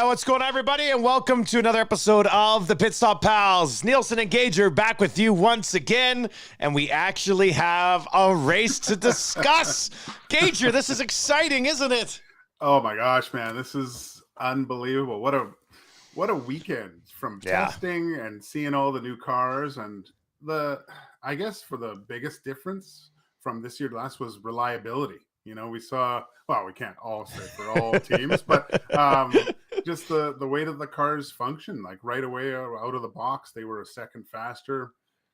What's going on, everybody? And welcome to another episode of the PITSTOP PALs. Nielsen and Gager back with you once again, and we actually have a race to discuss. Gager, this is exciting, isn't it? Oh my gosh, man, this is unbelievable. What a weekend from testing and seeing all the new cars. And I guess for the biggest difference from this year to last was reliability. You know, we saw, well, we can't all say for all teams, but just the way that the cars function, like right away out of the box, they were a second faster.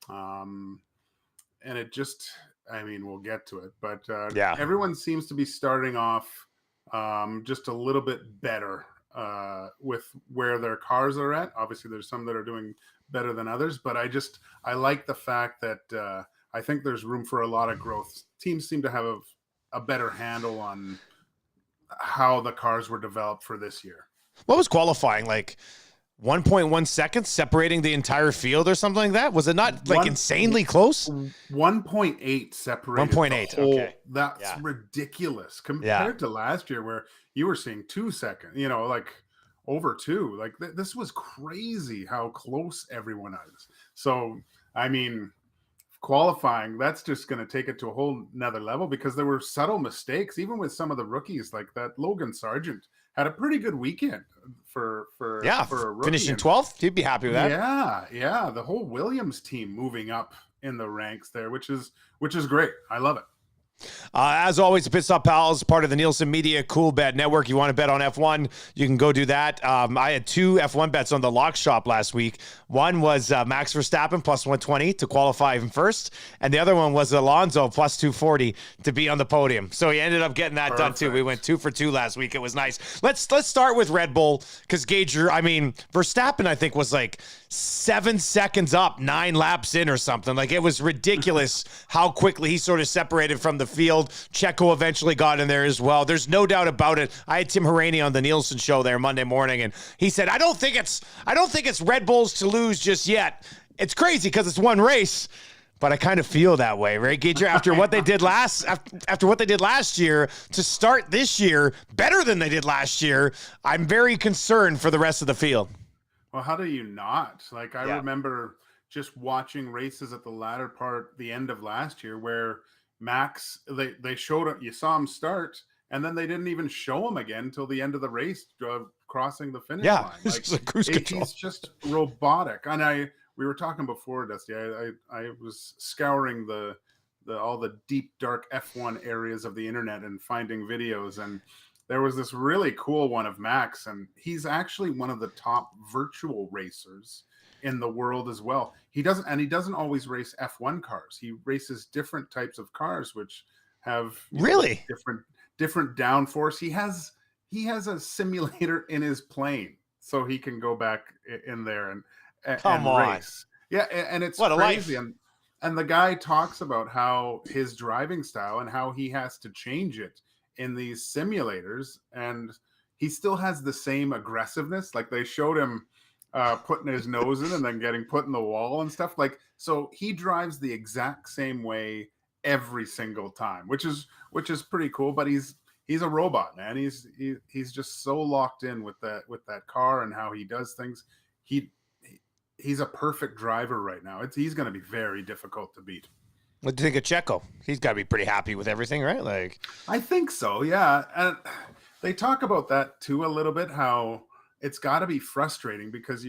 And it just, I mean, we'll get to it, but everyone seems to be starting off just a little bit better with where their cars are at. Obviously, there's some that are doing better than others, but I like the fact that I think there's room for a lot of growth. Teams seem to have a better handle on how the cars were developed for this year. What was qualifying? Like 1.1 seconds separating the entire field or something like that? Was it not like insanely close? 1.8 separated. 1.8. Okay. That's ridiculous compared to last year where you were seeing 2 seconds, you know, like over 2. Like this was crazy how close everyone is. So, I mean, qualifying, that's just going to take it to a whole nother level because there were subtle mistakes, even with some of the rookies, like that Logan Sargent had a pretty good weekend for a rookie. Finishing 12th. You'd be happy with that. Yeah. The whole Williams team moving up in the ranks there, which is great. I love it. As always, the PITSTOP Pals, part of the Nielsen Media Cool Bet Network. You want to bet on F1, you can go do that. I had 2 F1 bets on the lock shop last week. One was Max Verstappen plus 120 to qualify even first, and the other one was Alonso plus 240 to be on the podium. So he ended up getting that done too. We went 2 for 2 last week. It was nice. Let's start with Red Bull because Gager, I mean, Verstappen, I think was like 7 seconds up, 9 laps in or something. Like it was ridiculous how quickly he sort of separated from the field. Checo eventually got in there as well. There's no doubt about it. I had Tim Harani on the Nielsen show there Monday morning, and he said, I don't think it's Red Bulls to lose just yet. It's crazy because it's one race, but I kind of feel that way, right, Gager? After what they did last year to start this year better than they did last year, I'm very concerned for the rest of the field. Well, how do you not? Like, I remember just watching races at the latter part, the end of last year, where Max, they showed him, you saw him start, and then they didn't even show him again until the end of the race, crossing the finish line. Like, cruise control. He's just robotic. And we were talking before, Dusty. I was scouring all the deep, dark F1 areas of the internet and finding videos, and there was this really cool one of Max, and he's actually one of the top virtual racers in the world as well. He doesn't always race F1 cars. He races different types of cars, which have different downforce. He has a simulator in his plane, so he can go back in there and race. Yeah, and it's crazy. And the guy talks about how his driving style and how he has to change it in these simulators, and he still has the same aggressiveness. Like they showed him putting his nose in and then getting put in the wall and stuff. Like, so he drives the exact same way every single time, which is pretty cool. But he's a robot, man. He's just so locked in with that car and how he does things. He's a perfect driver right now. He's going to be very difficult to beat. What do you think of Checo? He's got to be pretty happy with everything, right? Like, I think so, yeah. And they talk about that too a little bit, how it's got to be frustrating because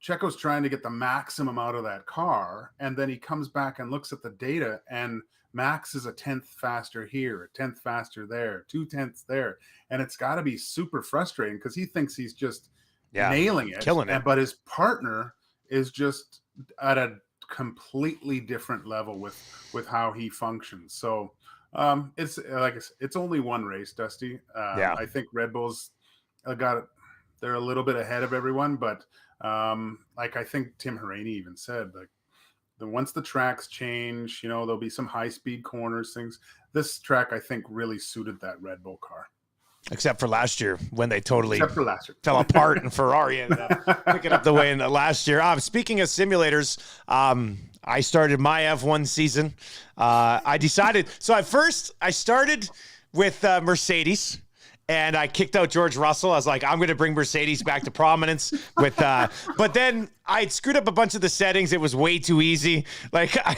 Checo's trying to get the maximum out of that car, and then he comes back and looks at the data, and Max is a 10th faster here, a 10th faster there, 2/10 there, and it's got to be super frustrating because he thinks he's just nailing it, killing it, but his partner is just at a completely different level with how he functions. So it's like it's only one race, Dusty. I think Red Bulls they're a little bit ahead of everyone, but like I think Tim Harani even said, like once the tracks change, you know, there'll be some high speed corners, things. This track I think really suited that Red Bull car. Except for last year when they totally fell apart and Ferrari ended up picking up the win last year. Speaking of simulators, I started my F1 season. I decided, so at first I started with Mercedes, and I kicked out George Russell. I was like, I'm going to bring Mercedes back to prominence with, but then I screwed up a bunch of the settings. It was way too easy. Like I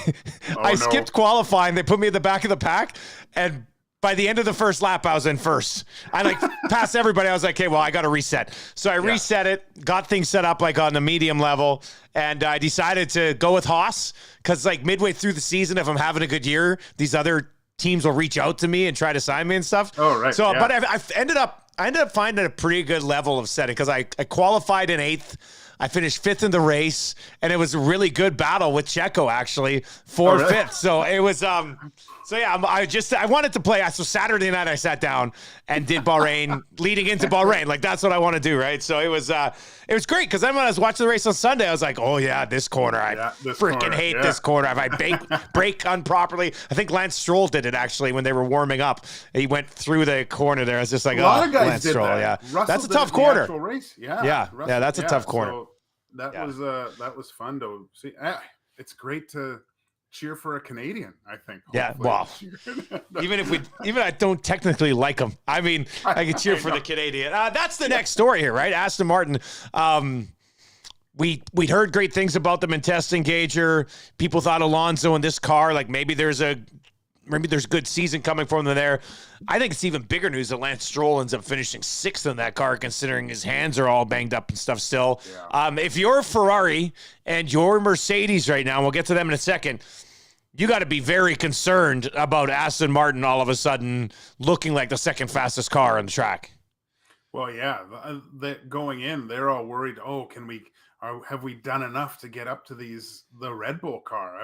no. skipped qualifying. They put me in the back of the pack, and by the end of the first lap, I was in first. I like passed everybody. I was like, okay, well, I got to reset. So I reset it, got things set up like on the medium level, and I decided to go with Haas because like midway through the season, if I'm having a good year, these other teams will reach out to me and try to sign me and stuff. Oh, right. So, but I ended up finding a pretty good level of setting because I qualified in 8th. I finished 5th in the race, and it was a really good battle with Checo actually for 5th. So it was, I wanted to play. So Saturday night I sat down and did Bahrain leading into Bahrain. Like that's what I want to do, right? So it was great because then when I was watching the race on Sunday, I was like, oh yeah, this corner, I freaking hate this corner. If I brake improperly, I think Lance Stroll did it actually when they were warming up. He went through the corner there. I was just like, a lot of guys Lance did Stroll, that. yeah, Russell that's a tough corner. Race. Yeah, that's a tough corner. So that was fun to see. It's great to cheer for a Canadian, I think. Yeah, well, even I don't technically like them. I mean, I can cheer for the Canadian. That's the next story here, right? Aston Martin. We'd heard great things about them in test engager. People thought Alonso in this car, like maybe there's good season coming from them there. I think it's even bigger news that Lance Stroll ends up finishing 6th in that car, considering his hands are all banged up and stuff still. Yeah. If you're Ferrari and you're Mercedes right now, and we'll get to them in a second, you got to be very concerned about Aston Martin all of a sudden looking like the second fastest car on the track. Well, yeah, going in, they're all worried. Oh, have we done enough to get up to the Red Bull car?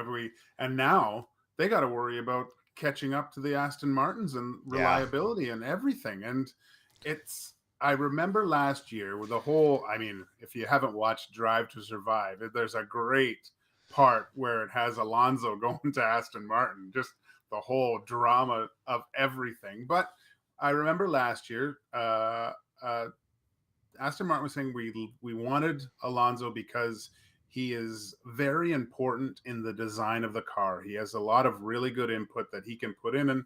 And now they got to worry about catching up to the Aston Martins and reliability and everything. And I remember last year with if you haven't watched Drive to Survive, there's a great part where it has Alonso going to Aston Martin, just the whole drama of everything. But I remember last year, Aston Martin was saying we wanted Alonso because he is very important in the design of the car. He has a lot of really good input that he can put in. And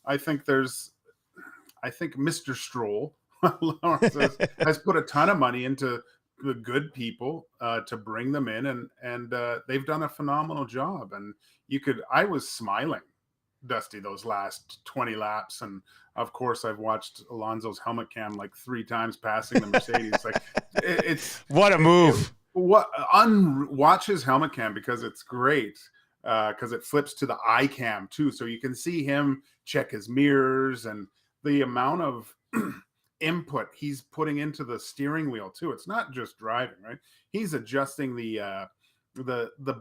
I think Mr. Stroll has put a ton of money into the good people to bring them in. And they've done a phenomenal job. And I was smiling, Dusty, those last 20 laps. And of course, I've watched Alonso's helmet cam like 3 times passing the Mercedes. Like it's what a move. Watch his helmet cam because it's great because it flips to the eye cam too, so you can see him check his mirrors and the amount of input he's putting into the steering wheel too. It's not just driving, right? He's adjusting the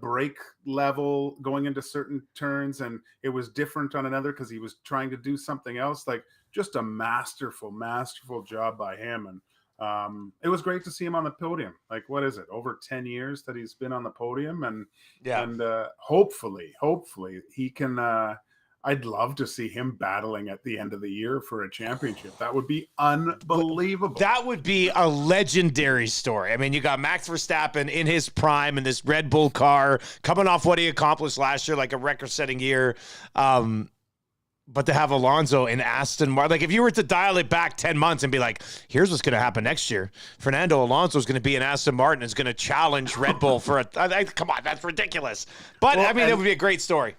brake level going into certain turns, and it was different on another because he was trying to do something else. Like just a masterful job by him. And it was great to see him on the podium. Like, what is it? Over 10 years that he's been on the podium. And hopefully he can, I'd love to see him battling at the end of the year for a championship. That would be unbelievable. That would be a legendary story. I mean, you got Max Verstappen in his prime in this Red Bull car, coming off what he accomplished last year, like a record-setting year. But to have Alonso in Aston Martin, like if you were to dial it back 10 months and be like, here's what's going to happen next year. Fernando Alonso is going to be in Aston Martin, is going to challenge Red Bull for come on, that's ridiculous. But it would be a great story.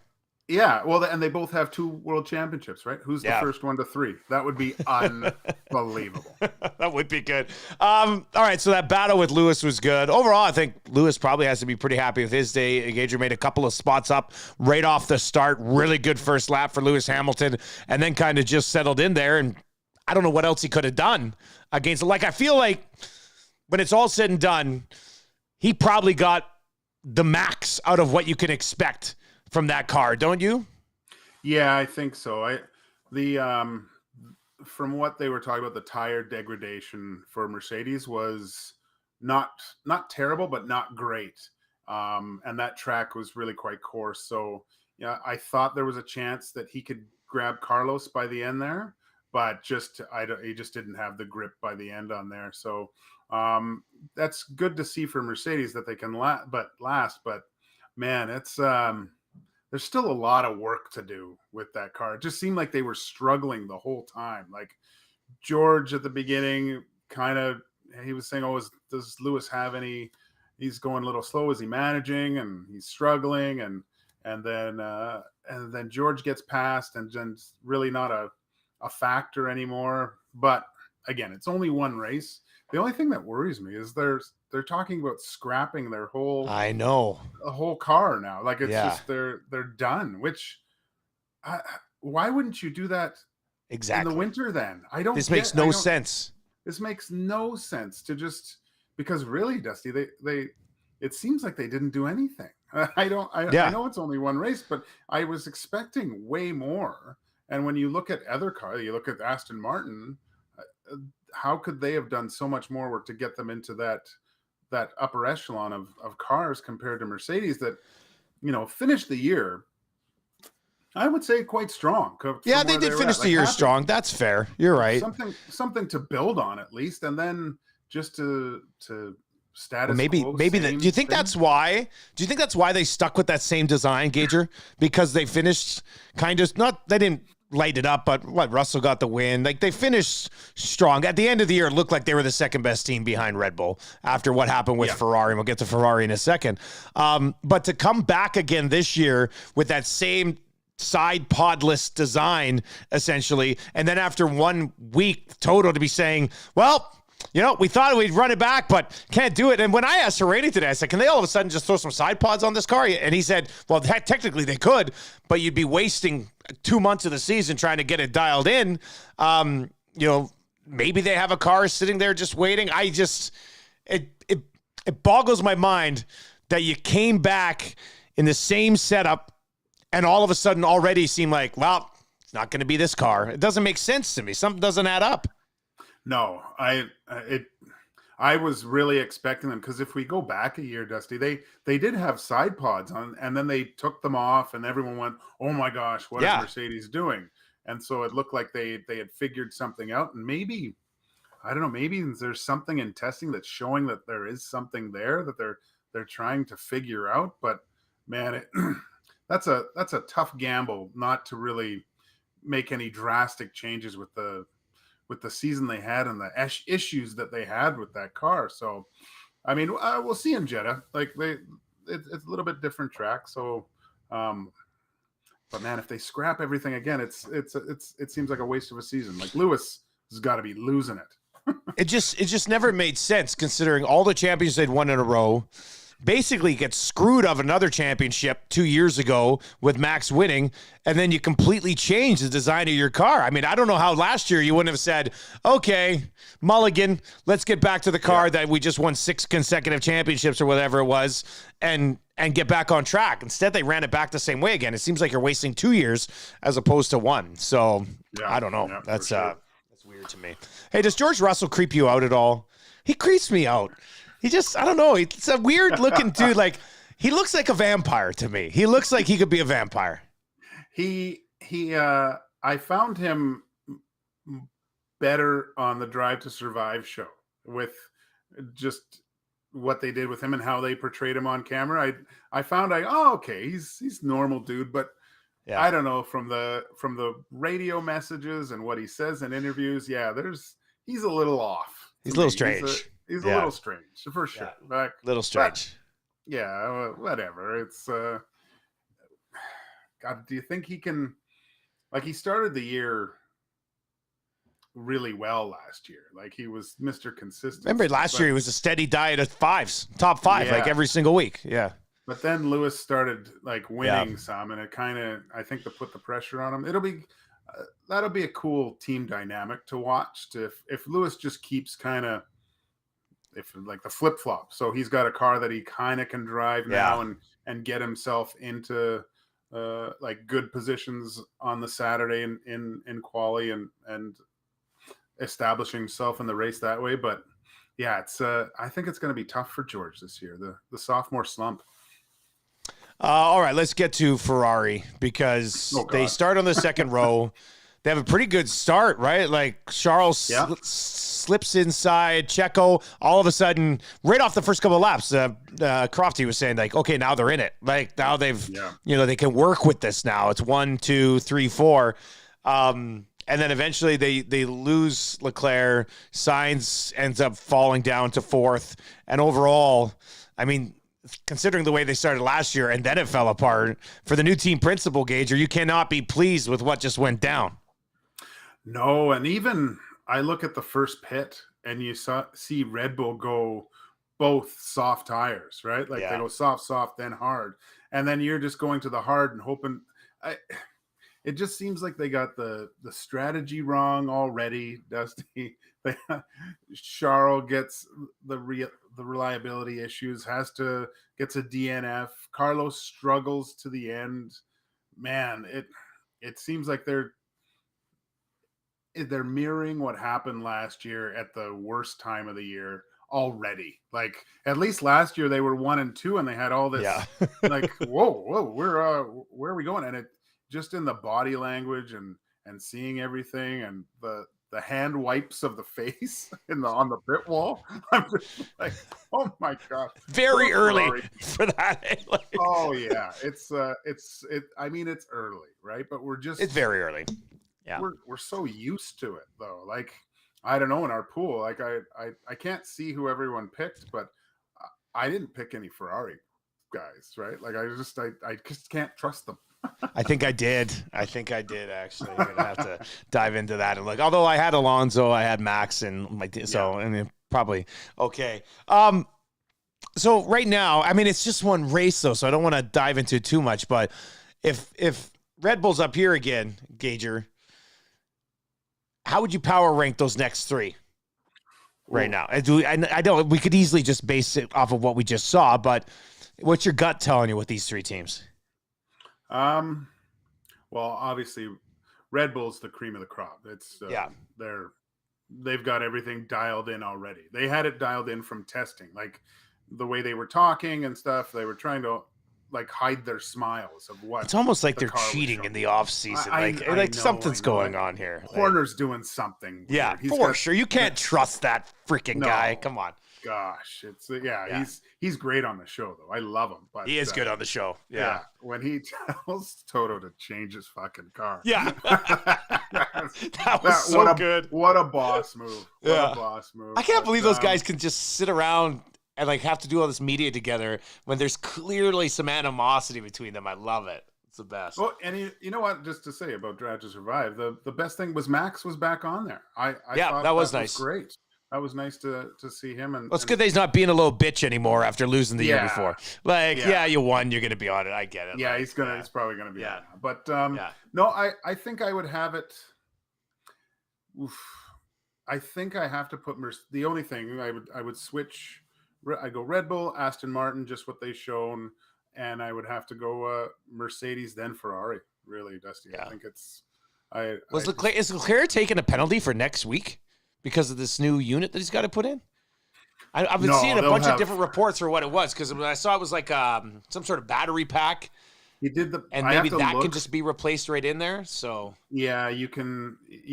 Yeah, well, and they both have 2 world championships, right? Who's the first one to 3? That would be unbelievable. That would be good. All right, so that battle with Lewis was good. Overall, I think Lewis probably has to be pretty happy with his day. Gager made a couple of spots up right off the start. Really good first lap for Lewis Hamilton, and then kind of just settled in there. And I don't know what else he could have done against. Like, I feel like when it's all said and done, he probably got the max out of what you can expect from that car, don't you? Yeah, I think so. From what they were talking about, the tire degradation for Mercedes was not terrible, but not great. And that track was really quite coarse. So yeah, I thought there was a chance that he could grab Carlos by the end there, but he just didn't have the grip by the end on there. So that's good to see for Mercedes that they can last. But man, it's there's still a lot of work to do with that car. It just seemed like they were struggling the whole time. Like George at the beginning kind of, he was saying, "Oh, does Lewis have any? He's going a little slow. Is he managing? And he's struggling." And then George gets passed, and then really not a factor anymore. But again, it's only one race. The only thing that worries me is they're talking about scrapping their whole a whole car now. Like it's just they're done. Which why wouldn't you do that exactly in the winter then? This makes no sense. This makes no sense to just, because really, Dusty, they it seems like they didn't do anything. I know it's only one race, but I was expecting way more. And when you look at other cars, you look at Aston Martin, how could they have done so much more work to get them into that upper echelon of cars compared to Mercedes that, finished the year, I would say, quite strong. Yeah, they did finish the year strong. That's fair. You're right. Something to build on at least, and then just to status. Maybe do you think that's why? Do you think that's why they stuck with that same design, Gager? Because they finished they didn't light it up, but Russell got the win. Like, they finished strong. At the end of the year, it looked like they were the second best team behind Red Bull after what happened with Ferrari. And we'll get to Ferrari in a second. But to come back again this year with that same side podless design, essentially, and then after 1 week total to be saying, well, we thought we'd run it back, but can't do it. And when I asked Ferrari today, I said, can they all of a sudden just throw some side pods on this car? And he said, well, technically they could, but you'd be wasting 2 months of the season trying to get it dialed in. Maybe they have a car sitting there just waiting. It boggles my mind that you came back in the same setup and all of a sudden already seem like, well, it's not going to be this car. It doesn't make sense to me. Something doesn't add up. No, I was really expecting them, because if we go back a year, Dusty, they did have side pods on, and then they took them off, and everyone went, "Oh my gosh, what is Mercedes doing?" And so it looked like they had figured something out, and maybe, I don't know, maybe there's something in testing that's showing that there is something there that they're trying to figure out. But man, that's a tough gamble not to really make any drastic changes with the season they had and the issues that they had with that car. So, I mean, we'll see in Jeddah. Like, it's a little bit different track. So, but man, if they scrap everything again, it seems like a waste of a season. Like, Lewis has got to be losing it. It just never made sense, considering all the champions they'd won in a row. Basically gets screwed of another championship 2 years ago with Max winning, and then you completely change the design of your car. I mean, I don't know how last year you wouldn't have said, okay, mulligan, let's get back to the car that we just won 6 consecutive championships or whatever it was, and get back on track. Instead, they ran it back the same way again. It seems like you're wasting 2 years as opposed to 1. So I don't know. That's weird to me. Hey, does George Russell creep you out at all? He creeps me out. He just, I don't know. It's a weird looking dude. Like, he looks like a vampire to me. He looks like he could be a vampire. I found him better on the Drive to Survive show with just what they did with him and how they portrayed him on camera. I found okay, he's normal dude, but I don't know, from the radio messages and what he says in interviews. Yeah, he's a little off. He's a little strange. He's a little strange, for sure. Yeah. Little strange. But, whatever. It's God. Do you think he can? Like, he started the year really well last year. Like, he was Mr. Consistent. Remember last year he was a steady diet of fives, top 5, like every single week. Yeah. But then Lewis started like winning some, and it kind of, I think, to put the pressure on him. That'll be a cool team dynamic to watch. If Lewis just keeps kind of, if like the flip flop, so he's got a car that he kind of can drive now and get himself into like good positions on the Saturday in quali and establishing himself in the race that way. But yeah, it's I think it's going to be tough for George this year, the sophomore slump. All right, let's get to Ferrari, because they start on the second row. They have a pretty good start, right? Like, Charles slips inside, Checo, all of a sudden, right off the first couple of laps, Crofty was saying, like, okay, now they're in it. Like, now they've, they can work with this now. It's 1, 2, 3, 4. And then eventually they lose Leclerc. Sainz ends up falling down to fourth. And overall, I mean, considering the way they started last year and then it fell apart, for the new team principal, Gager, you cannot be pleased with what just went down. No, and even I look at the first pit and you see Red Bull go both soft tires, right? Like they go soft, then hard. And then you're just going to the hard and hoping. It just seems like they got the strategy wrong already, Dusty. Charles gets the reliability issues, gets a DNF. Carlos struggles to the end. Man, it seems like they're mirroring what happened last year at the worst time of the year already. Like at least last year they were 1 and 2 and they had all this like whoa, where are we going? And it just in the body language and seeing everything and the hand wipes of the face on the pit wall. I'm just like, oh my gosh. Very early for that. Oh yeah. It's I mean it's early, right? But it's very early. Yeah. We're so used to it though. Like I don't know, in our pool, like I can't see who everyone picked, but I didn't pick any Ferrari guys, right? Like I just can't trust them. I think I did actually. I'm gonna have to dive into that and look. Although I had Alonso, I had Max, and I mean probably okay. So right now, I mean it's just one race though, so I don't want to dive into it too much. But if Red Bull's up here again, Gager, how would you power rank those next three right now? I know we could easily just base it off of what we just saw, but what's your gut telling you with these three teams? Well, obviously, Red Bull's the cream of the crop. It's they've got everything dialed in already. They had it dialed in from testing, like the way they were talking and stuff. They were trying to like hide their smiles of what. It's almost like they're cheating in the off season. I know, something's going on here. Horner's doing something. Yeah, for sure. You can't trust that freaking guy. Come on. Gosh, it's he's great on the show though. I love him, but he is good on the show. Yeah, when he tells Toto to change his fucking car. Yeah, that was so good. What a boss move. What a boss move. I can't believe those guys can just sit around and like have to do all this media together when there's clearly some animosity between them. I love it. It's the best. Well, and you know what? Just to say about Drive to Survive, the best thing was Max was back on there. I thought that was nice. Great. That was nice to see him. And it's good that he's not being a little bitch anymore after losing the year before. Like, you won. You're going to be on it. I get it. Yeah, he's probably going to be on it. But no, I think I would have it. I think I have to put the only thing I would switch. I go Red Bull, Aston Martin, just what they've shown, and I would have to go Mercedes, then Ferrari. Really, Dusty. Yeah. I think it's. Is Leclerc taking a penalty for next week because of this new unit that he's got to put in? I've been seeing a bunch of different reports for what it was, because I saw it was like some sort of battery pack. He did and maybe that can just be replaced right in there. So yeah, you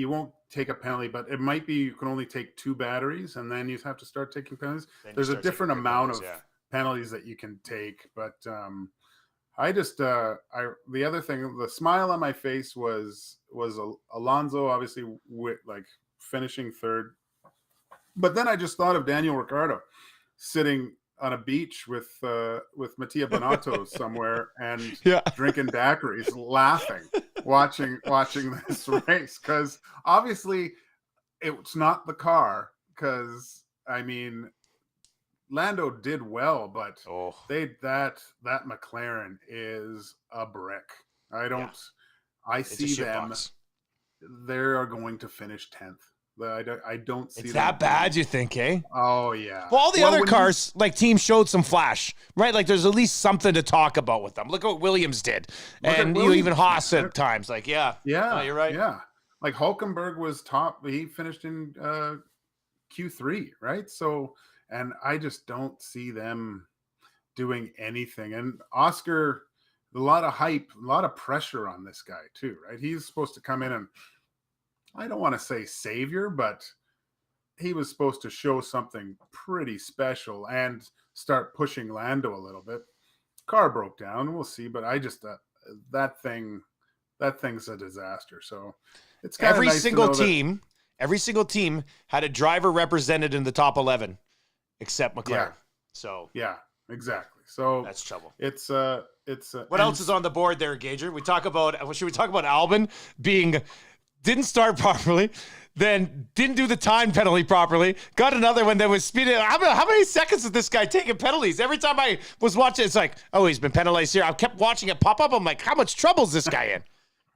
won't take a penalty, but it might be you can only take 2 batteries, and then you have to start taking penalties. There's a different amount of penalties that you can take, but I just the other thing, the smile on my face was Alonso, obviously like finishing third, but then I just thought of Daniel Ricciardo sitting on a beach with Mattia Binotto somewhere and drinking daiquiris, laughing, watching this race, because obviously it's not the car. Because I mean, Lando did well, but that McLaren is a brick. I see them. They are going to finish 10th. I don't see it's that bad, you think, eh? Oh, yeah. Well, all the other cars, like teams showed some flash, right? Like there's at least something to talk about with them. Look at what Williams did. And even Haas at times. Like, no, you're right. Yeah. Like Hulkenberg was top. He finished in Q3, right? So, and I just don't see them doing anything. And Oscar, a lot of hype, a lot of pressure on this guy too, right? He's supposed to come in and, I don't want to say savior, but he was supposed to show something pretty special and start pushing Lando a little bit. Car broke down. We'll see, but I just that thing's a disaster. So it's kind of every nice single to know team, every single team had a driver represented in the top 11, except McLaren. Yeah. So yeah, exactly. So that's trouble. it's What else is on the board there, Gager? Should we talk about Albon didn't start properly, then didn't do the time penalty properly, got another one that was speeding. How many seconds is this guy taking penalties? Every time I was watching, it's like, oh, he's been penalized here. I kept watching it pop up. I'm like, how much trouble is this guy in?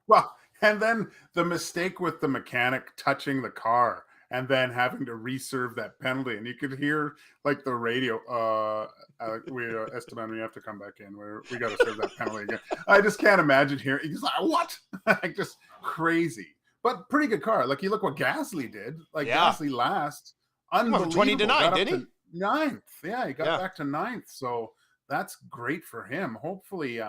Well, and then the mistake with the mechanic touching the car and then having to reserve that penalty. And you could hear like the radio, Esteban, we have to come back in. We got to serve that penalty again. I just can't imagine here. He's like, what? Like just crazy. But pretty good car. Like you look what Gasly did. Like Gasly last. Unbelievable. 20 to 9, didn't he? Ninth. Yeah, he got back to ninth. So that's great for him. Hopefully,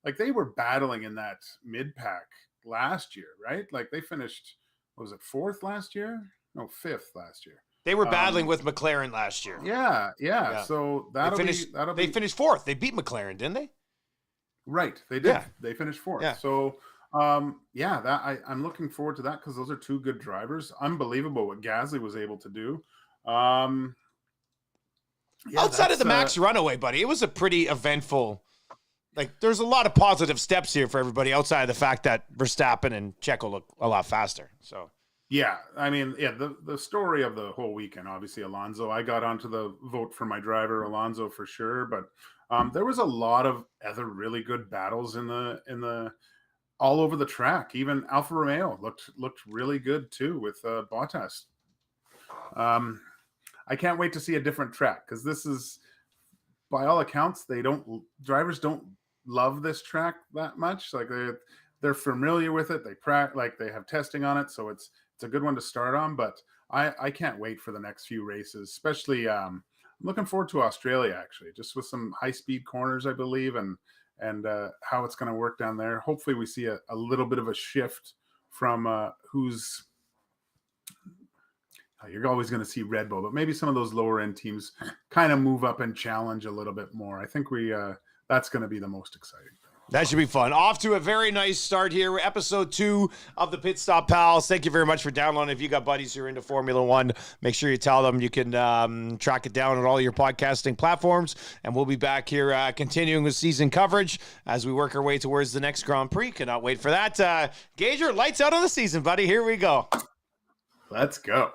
like they were battling in that mid pack last year, right? Like they finished, what was it, fourth last year? No, fifth last year. They were battling with McLaren last year. Yeah. So they finished fourth. They beat McLaren, didn't they? Right, they did. Yeah. They finished fourth. Yeah. So I'm looking forward to that because those are two good drivers. Unbelievable what Gasly was able to do. Outside of the Max runaway, buddy, it was a pretty eventful. Like, there's a lot of positive steps here for everybody outside of the fact that Verstappen and Checo look a lot faster. So, yeah, I mean, the story of the whole weekend, obviously, Alonso. I got onto the vote for my driver, Alonso, for sure. But there was a lot of other really good battles in the all over the track. Even Alfa Romeo looked really good too with Bottas. I can't wait to see a different track because this is, by all accounts, drivers don't love this track that much. Like they're familiar with it. They have testing on it, so it's a good one to start on. But I can't wait for the next few races, especially I'm looking forward to Australia actually, just with some high speed corners, I believe, and how it's going to work down there. Hopefully we see a little bit of a shift from who's. You're always going to see Red Bull, but maybe some of those lower end teams kind of move up and challenge a little bit more. I think that's going to be the most exciting thing. That should be fun. Off to a very nice start here. Episode 2 of the Pit Stop Pals. Thank you very much for downloading. If you got buddies who are into Formula One, make sure you tell them. You can track it down on all your podcasting platforms. And we'll be back here continuing with season coverage as we work our way towards the next Grand Prix. Cannot wait for that. Gager, lights out on the season, buddy. Here we go. Let's go.